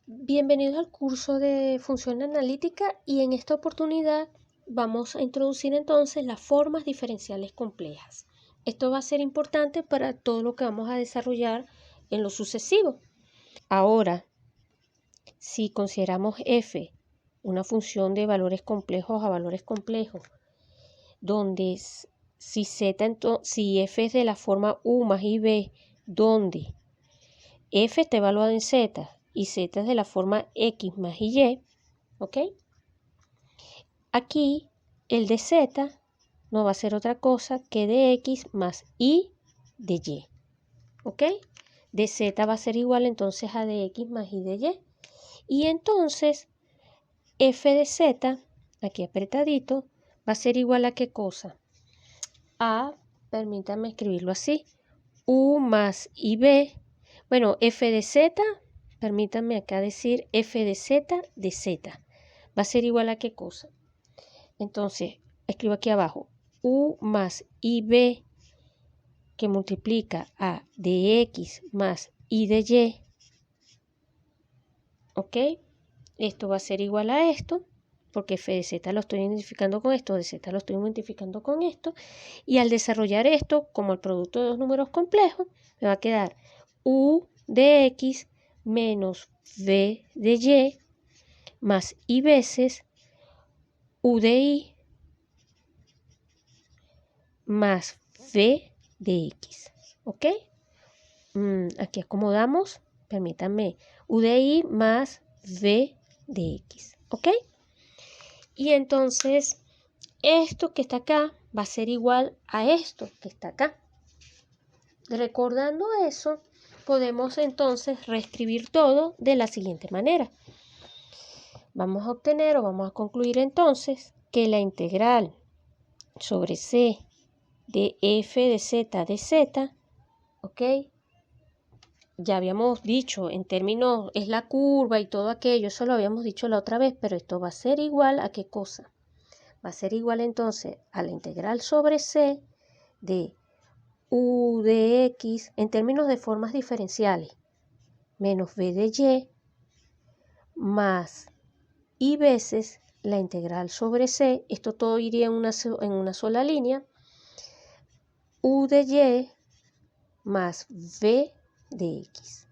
Bienvenidos al curso de función analítica y en esta oportunidad vamos a introducir entonces las formas diferenciales complejas. Esto va a ser importante para todo lo que vamos a desarrollar en lo sucesivo. Ahora, si consideramos f una función de valores complejos a valores complejos, donde si f es de la forma u más ib, donde f está evaluado en z y z es de la forma x más y, ¿ok? Aquí el de z no va a ser otra cosa que de x más y de y, ¿ok? De z va a ser igual entonces a de x más y de y. Y entonces f de z, aquí apretadito, va a ser igual a ¿qué cosa? A, permítanme escribirlo así, u más ib. Bueno, f de z, permítanme acá decir f de z, va a ser igual a ¿qué cosa? Entonces, escribo aquí abajo, u más ib que multiplica a de x más y de y, ¿ok? Esto va a ser igual a esto, porque f de z lo estoy identificando con esto, de z lo estoy identificando con esto, y al desarrollar esto como el producto de dos números complejos, me va a quedar u de x menos v de y más y veces u de y más v de x, ¿ok? Aquí acomodamos, permítanme, u de y más v de x, ¿ok? Y entonces, esto que está acá va a ser igual a esto que está acá. Recordando eso, podemos entonces reescribir todo de la siguiente manera. Vamos a obtener o vamos a concluir entonces que la integral sobre c de f de z, ¿ok? Ya habíamos dicho en términos, es la curva y todo aquello, eso lo habíamos dicho la otra vez, pero esto va a ser igual a ¿qué cosa? Va a ser igual entonces a la integral sobre c de u de x en términos de formas diferenciales menos v de y más y veces la integral sobre c, esto todo iría en una sola línea, u de y más v de x.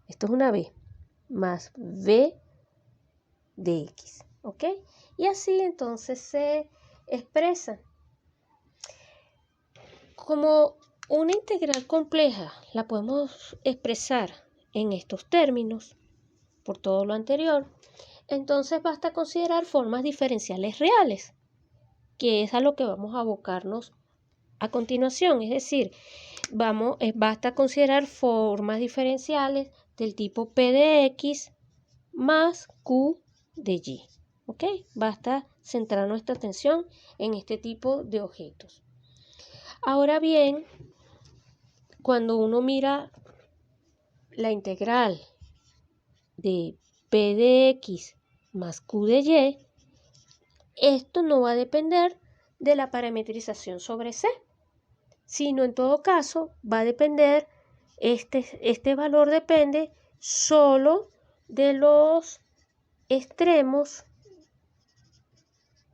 Esto es una v más v de x, ¿ok? Y así entonces se expresa. Como una integral compleja la podemos expresar en estos términos, por todo lo anterior, entonces basta considerar formas diferenciales reales, que es a lo que vamos a abocarnos a continuación. Es decir, basta considerar formas diferenciales del tipo p de x más q de y. ¿Ok? Basta centrar nuestra atención en este tipo de objetos. Ahora bien, cuando uno mira la integral de p de x más q de y, esto no va a depender de la parametrización sobre c, sino en todo caso va a depender, este valor depende solo de los extremos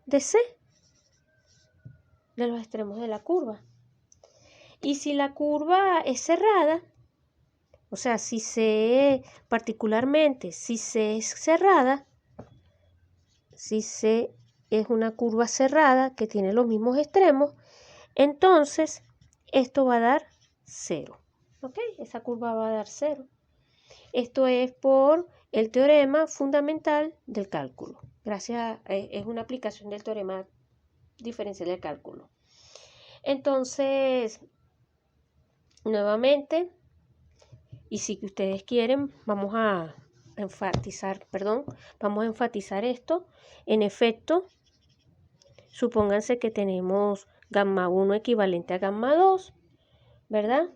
de c, de los extremos de la curva. Y si la curva es cerrada, o sea, particularmente si c es cerrada, si c es una curva cerrada que tiene los mismos extremos, entonces esto va a dar 0. ¿Ok? Esa curva va a dar 0. Esto es por el teorema fundamental del cálculo. Es una aplicación del teorema diferencial del cálculo. Entonces, nuevamente, y si ustedes quieren, vamos a enfatizar esto. En efecto, supónganse que tenemos gamma 1 equivalente a gamma 2, ¿verdad?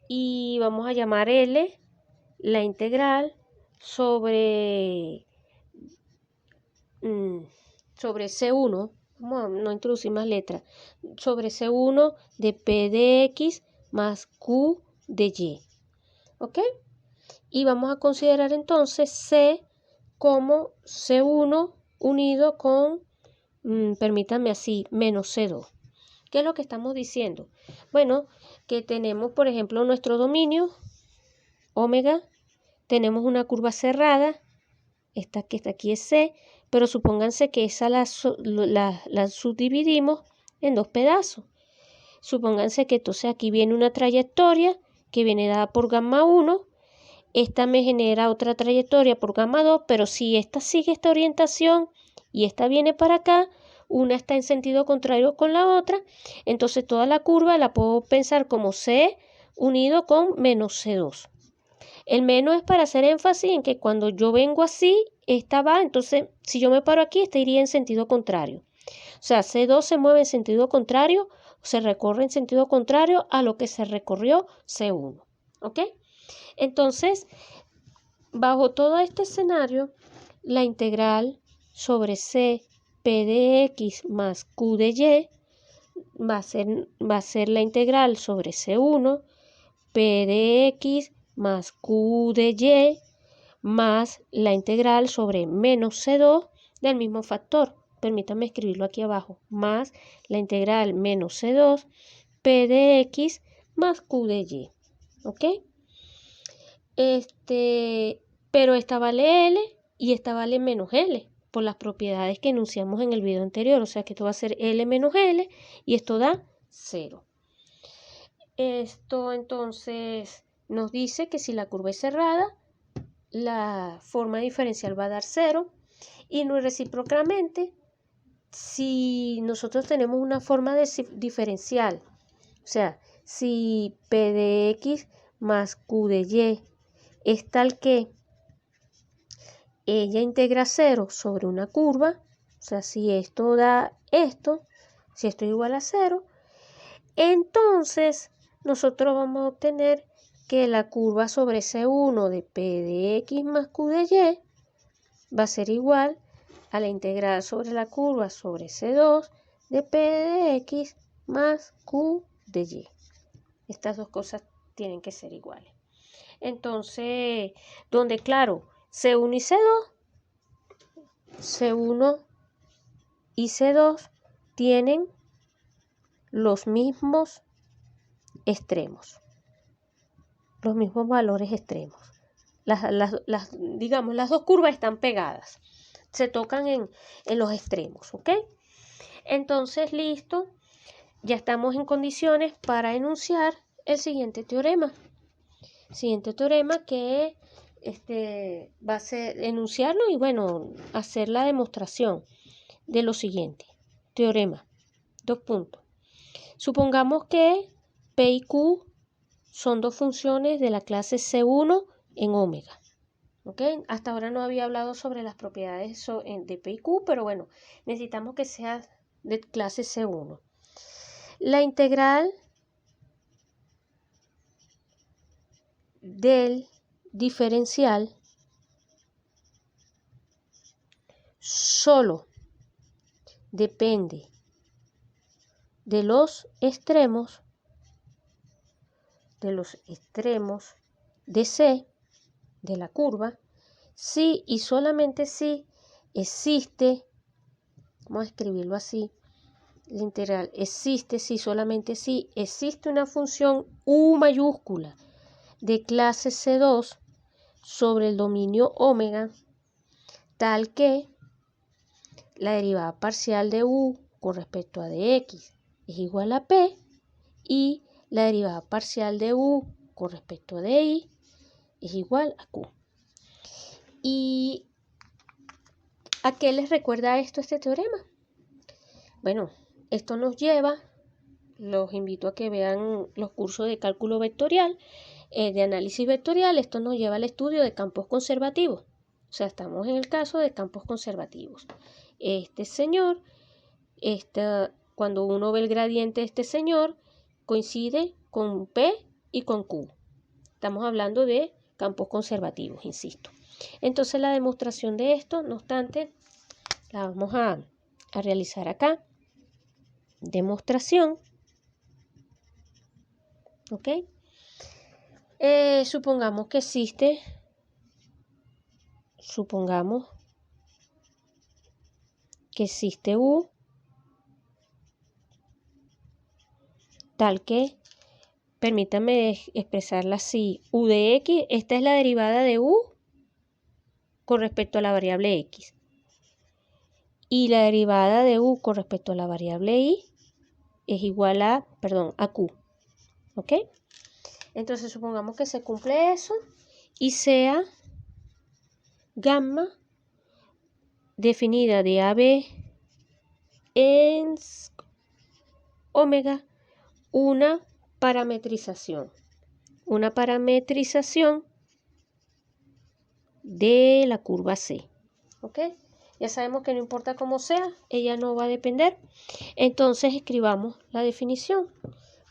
Y vamos a llamar L la integral sobre C1, no introducir más letras, sobre C1 de P de X más Q de Y, ¿ok? Y vamos a considerar entonces C como C1 unido con, permítanme así, menos C2. ¿Qué es lo que estamos diciendo? Bueno, que tenemos, por ejemplo, nuestro dominio, omega, tenemos una curva cerrada, esta que está aquí es C, pero supónganse que esa la subdividimos en dos pedazos. Supónganse que entonces aquí viene una trayectoria que viene dada por gamma 1, esta me genera otra trayectoria por gamma 2, pero si esta sigue esta orientación y esta viene para acá, una está en sentido contrario con la otra, entonces toda la curva la puedo pensar como C unido con menos C2. El menos es para hacer énfasis en que cuando yo vengo así, esta va, entonces si yo me paro aquí, esta iría en sentido contrario. O sea, C2 se mueve en sentido contrario, se recorre en sentido contrario a lo que se recorrió C1. ¿Ok? Entonces, bajo todo este escenario, la integral sobre C P de X más Q de Y va a ser la integral sobre C1 P de X más Q de Y más la integral sobre menos C2 del mismo factor. Permítanme escribirlo aquí abajo. Más la integral menos C2 P de X más Q de Y. ¿Ok? Pero esta vale L y esta vale menos L por las propiedades que enunciamos en el video anterior. O sea que esto va a ser L menos L y esto da 0. Esto entonces nos dice que si la curva es cerrada, la forma diferencial va a dar 0 y no recíprocamente, si nosotros tenemos una forma diferencial, o sea, si P de X más Q de Y es tal que ella integra 0 sobre una curva, o sea, si esto da esto, si esto es igual a 0, entonces nosotros vamos a obtener que la curva sobre C1 de P de X más Q de Y va a ser igual a la integral sobre la curva sobre C2 de P de X más Q de Y. Estas dos cosas tienen que ser iguales. Entonces, donde claro, C1 y C1 y C2 tienen los mismos extremos, los mismos valores extremos. Digamos, las dos curvas están pegadas, se tocan en los extremos, ¿ok? Entonces, listo, ya estamos en condiciones para enunciar el siguiente teorema. Siguiente teorema que va a ser enunciarlo y bueno, hacer la demostración de lo siguiente. Teorema, 2 puntos. Supongamos que P y Q son dos funciones de la clase C1 en omega. ¿Okay? Hasta ahora no había hablado sobre las propiedades de P y Q, pero bueno, necesitamos que sea de clase C1. La integral del diferencial solo depende de los extremos de C de la curva, si y solamente si existe, vamos a escribirlo así, la integral existe si solamente si existe una función U mayúscula de clase C2 sobre el dominio omega, tal que la derivada parcial de U con respecto a dx es igual a P y la derivada parcial de U con respecto a dI es igual a Q. ¿Y a qué les recuerda este teorema? Bueno, esto nos lleva, los invito a que vean los cursos de cálculo vectorial, de análisis vectorial, esto nos lleva al estudio de campos conservativos. O sea, estamos en el caso de campos conservativos. Este señor, cuando uno ve el gradiente de este señor, coincide con P y con Q. Estamos hablando de campos conservativos, insisto. Entonces la demostración de esto, no obstante, la vamos a realizar acá. Demostración. ¿Ok? Supongamos que existe supongamos que existe U tal que, permítame expresarla así, U de X, esta es la derivada de U con respecto a la variable X. Y la derivada de U con respecto a la variable Y es igual a, a Q. ¿Ok? Entonces supongamos que se cumple eso y sea gamma definida de AB en omega una parametrización. Una parametrización de la curva C. ¿Ok? Ya sabemos que no importa cómo sea, ella no va a depender. Entonces escribamos la definición.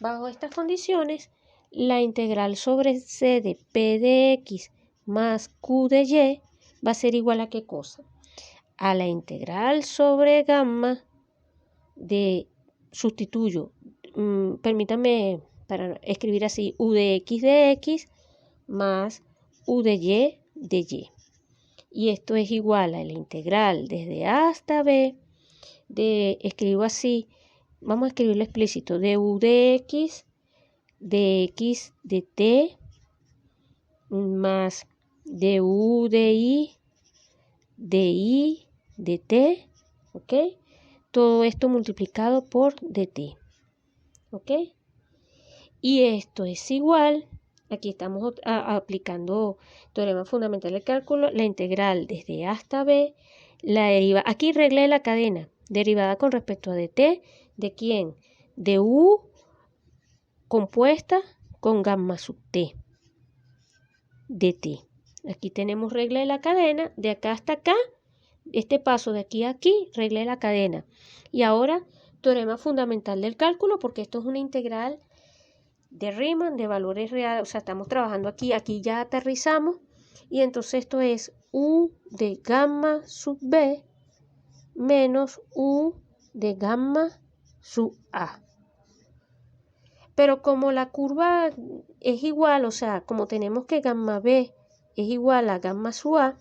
Bajo estas condiciones, la integral sobre C de P de X más Q de Y va a ser igual a ¿qué cosa? A la integral sobre gamma de, sustituyo, permítame para escribir así, U de X más U de Y de Y. Y esto es igual a la integral desde A hasta B de, escribo así, vamos a escribirlo explícito, de U de X de T más de U de Y de T, ¿ok? Todo esto multiplicado por dt, ¿ok? Y esto es igual, aquí estamos aplicando teorema fundamental del cálculo, la integral desde A hasta B, la derivada, aquí regla de la cadena, derivada con respecto a dt, ¿de quién? De U compuesta con gamma sub t, dt. Aquí tenemos regla de la cadena, de acá hasta acá, este paso de aquí a aquí, regla de la cadena. Y ahora, teorema fundamental del cálculo, porque esto es una integral de Riemann, de valores reales, o sea, estamos trabajando aquí, aquí ya aterrizamos, y entonces esto es U de gamma sub B menos U de gamma sub A. Pero como la curva es igual, o sea, como tenemos que gamma B es igual a gamma sub A,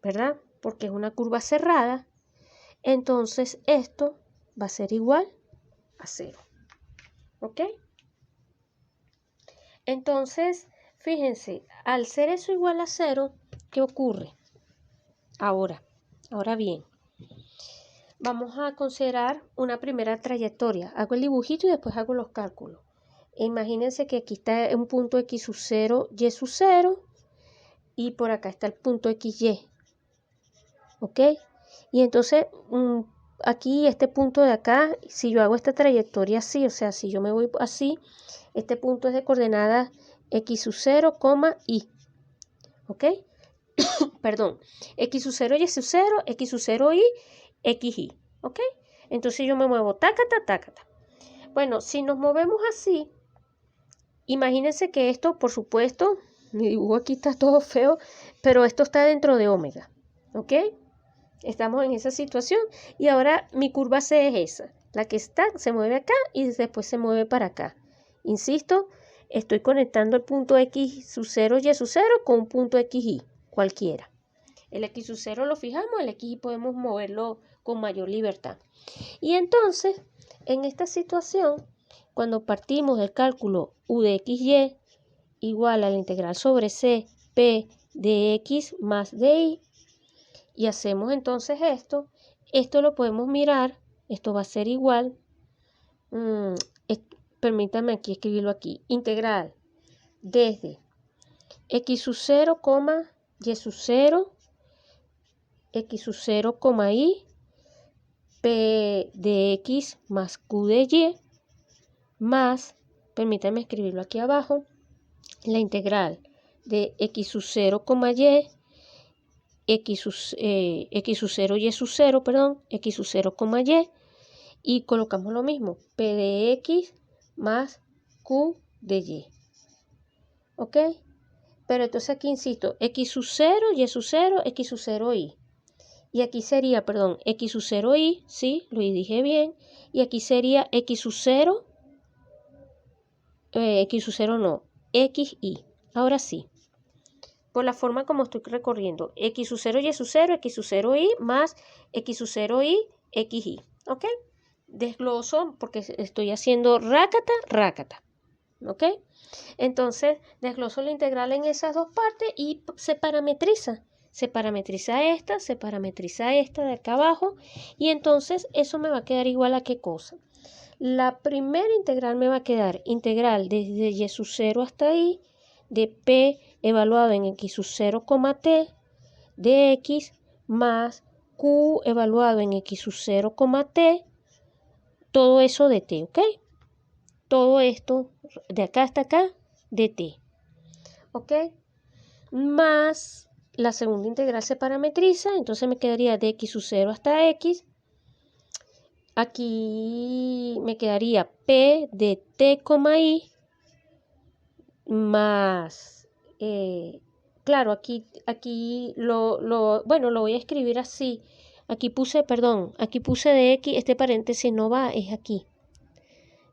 ¿verdad? Porque es una curva cerrada, entonces esto va a ser igual a 0. ¿Ok? Entonces, fíjense, al ser eso igual a 0, ¿qué ocurre? Ahora bien, vamos a considerar una primera trayectoria. Hago el dibujito y después hago los cálculos. Imagínense que aquí está un punto X sub 0, Y sub 0, y por acá está el punto XY. ¿Ok? Y entonces, aquí, este punto de acá, si yo hago esta trayectoria así, o sea, si yo me voy así, este punto es de coordenadas X sub 0, Y. ¿Ok? Perdón. X sub 0, Y sub 0, X sub 0, Y, XY. ¿Ok? Entonces yo me muevo tácata, tácata. Bueno, si nos movemos así, imagínense que esto, por supuesto, mi dibujo aquí está todo feo, pero esto está dentro de omega. ¿Ok? Estamos en esa situación y ahora mi curva C es esa. La que está se mueve acá y después se mueve para acá. Insisto, estoy conectando el punto X sub 0, Y sub 0 con un punto XY, cualquiera. El X sub 0 lo fijamos, el XY podemos moverlo con mayor libertad. Y entonces, en esta situación, cuando partimos del cálculo U de XY igual a la integral sobre C, P de X más de Y, y hacemos entonces esto lo podemos mirar, esto va a ser igual, permítame aquí escribirlo aquí, integral desde X sub 0, Y sub 0, X sub 0, Y, P de X más Q de Y, más, permítame escribirlo aquí abajo, la integral de X sub 0, Y, X sub 0, Y sub 0, perdón, X sub 0, Y colocamos lo mismo, P de X más Q de Y. ¿Ok? Pero entonces aquí insisto, X sub 0, Y sub 0, X sub 0, Y. Y aquí sería, perdón, X sub 0, Y, sí, lo dije bien. Y aquí sería X sub 0, X sub 0 no, XY. Ahora sí. por la forma como estoy recorriendo. X sub 0, Y sub 0, X sub 0, Y más X sub 0, Y, XY. ¿Ok? Desgloso porque estoy haciendo rácata, rácata. ¿Ok? Entonces, desgloso la integral en esas dos partes y se parametriza. Se parametriza esta de acá abajo. Y entonces, eso me va a quedar igual a ¿qué cosa? La primera integral me va a quedar integral desde Y sub 0 hasta I de P evaluado en X sub 0, T de X más Q evaluado en X sub 0, T, todo eso de T, ¿ok? Todo esto de acá hasta acá de T, ¿ok? Más la segunda integral se parametriza, entonces me quedaría de X sub 0 hasta X. Aquí me quedaría P de T, I más, claro, aquí lo voy a escribir así. Aquí puse de X, este paréntesis no va, es aquí.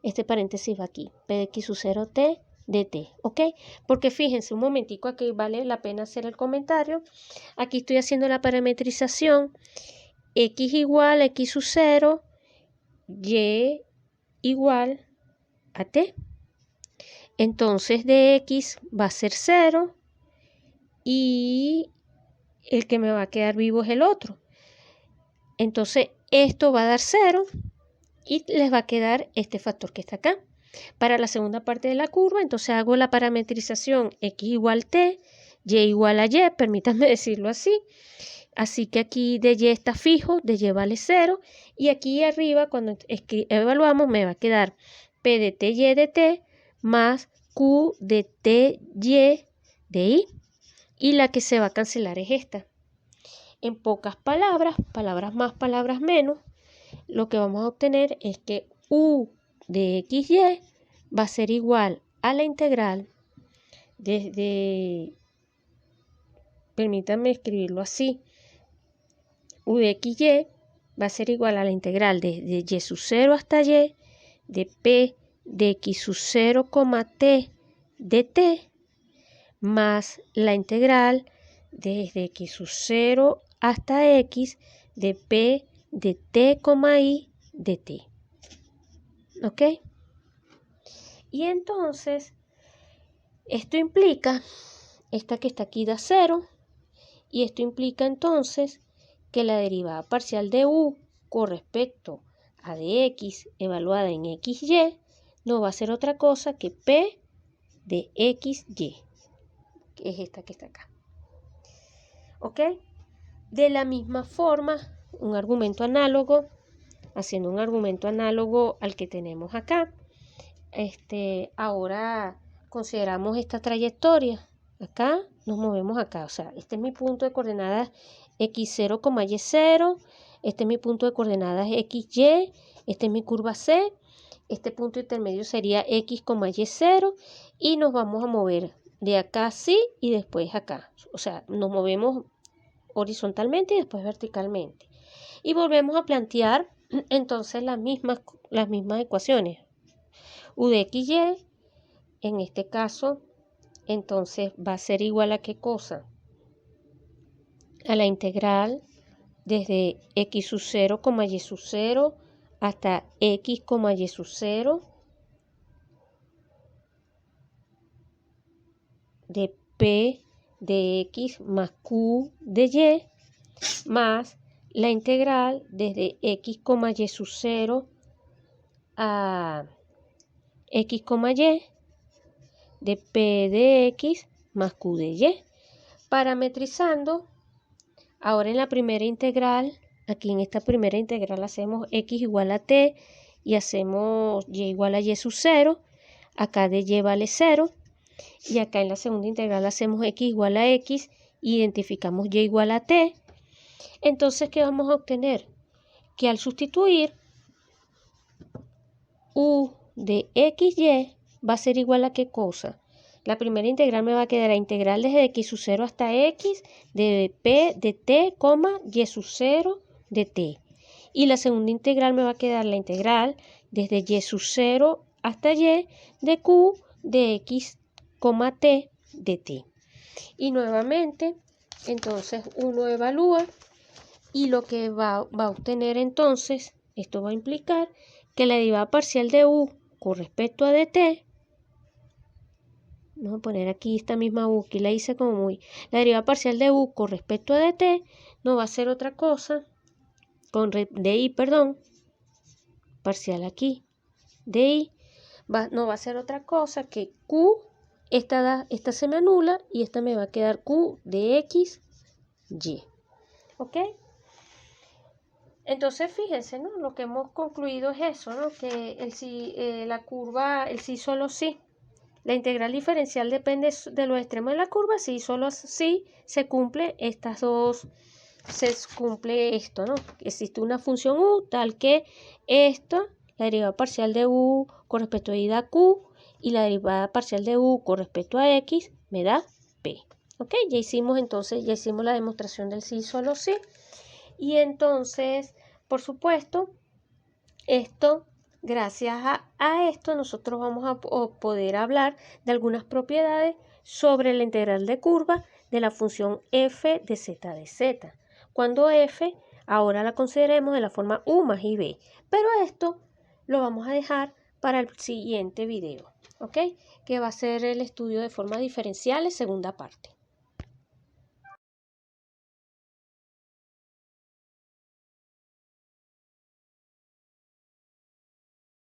Este paréntesis va aquí, P de X sub 0 T de T, ¿ok? Porque fíjense un momentico, aquí vale la pena hacer el comentario. Aquí estoy haciendo la parametrización, X igual a X sub 0, Y igual a T. Entonces de X va a ser 0 y el que me va a quedar vivo es el otro. Entonces esto va a dar 0 y les va a quedar este factor que está acá. Para la segunda parte de la curva, entonces hago la parametrización X igual T, Y igual a Y, permítanme decirlo así. Así que aquí de Y está fijo, de Y vale 0. Y aquí arriba, cuando evaluamos, me va a quedar P de T, Y de T, más Q de T, Y de I. Y la que se va a cancelar es esta. En pocas palabras, palabras más, palabras menos, lo que vamos a obtener es que U de XY va a ser igual a la integral desde, permítanme escribirlo así, U de XY va a ser igual a la integral desde Y sub 0 hasta Y de P de X sub 0, T de T más la integral desde X sub 0 hasta X de P de T, I de T. ¿Ok? Y entonces, esto implica, esta que está aquí da 0, y esto implica entonces que la derivada parcial de U con respecto a de X evaluada en XY no va a ser otra cosa que P de XY, que es esta que está acá. ¿Ok? De la misma forma, un argumento análogo, haciendo un argumento análogo al que tenemos acá, ahora consideramos esta trayectoria. Acá nos movemos acá, o sea, este es mi punto de coordenadas X0, Y0, este es mi punto de coordenadas XY, esta es mi curva C, este punto intermedio sería X, Y0 y nos vamos a mover de acá así y después acá. O sea, nos movemos horizontalmente y después verticalmente. Y volvemos a plantear entonces las mismas ecuaciones. U de XY, en este caso, entonces va a ser igual a ¿qué cosa? A la integral desde X sub 0, Y sub 0 hasta X, Y sub 0 de P de X más Q de Y más la integral desde X, Y sub 0 a X, Y de P de X más Q de Y. Parametrizando, ahora en la primera integral, aquí en esta primera integral hacemos X igual a T y hacemos Y igual a Y sub 0. Acá de Y vale 0. Y acá en la segunda integral hacemos X igual a X, identificamos Y igual a T. Entonces, ¿qué vamos a obtener? Que al sustituir U de XY va a ser igual a ¿qué cosa? La primera integral me va a quedar a integral desde X sub 0 hasta X de P de T, Y sub 0 de T. Y la segunda integral me va a quedar la integral desde Y sub 0 hasta Y de Q de X, T de T. Y nuevamente, entonces uno evalúa y lo que va a obtener entonces, esto va a implicar que la derivada parcial de u con respecto a dt, vamos a poner aquí esta misma u, que la hice como muy, la derivada parcial de u con respecto a dt no va a ser otra cosa, parcial aquí, de no va a ser otra cosa que q, esta se me anula y esta me va a quedar q de x, y. ¿Ok? Entonces, fíjense, ¿no? Lo que hemos concluido es eso, ¿no? Que la curva, el sí solo sí. La integral diferencial depende de los extremos de la curva, sí solo sí se cumple estas dos, se cumple esto, ¿no? Existe una función u tal que esto, la derivada parcial de u con respecto a y da q, y la derivada parcial de u con respecto a x me da p. ¿Ok? Ya hicimos la demostración del sí solo sí. Y entonces, por supuesto, gracias a esto, nosotros vamos a poder hablar de algunas propiedades sobre la integral de curva de la función f de z de z. Cuando f, ahora la consideremos de la forma u más ib. Pero esto lo vamos a dejar para el siguiente video, ¿ok? Que va a ser el estudio de formas diferenciales, segunda parte.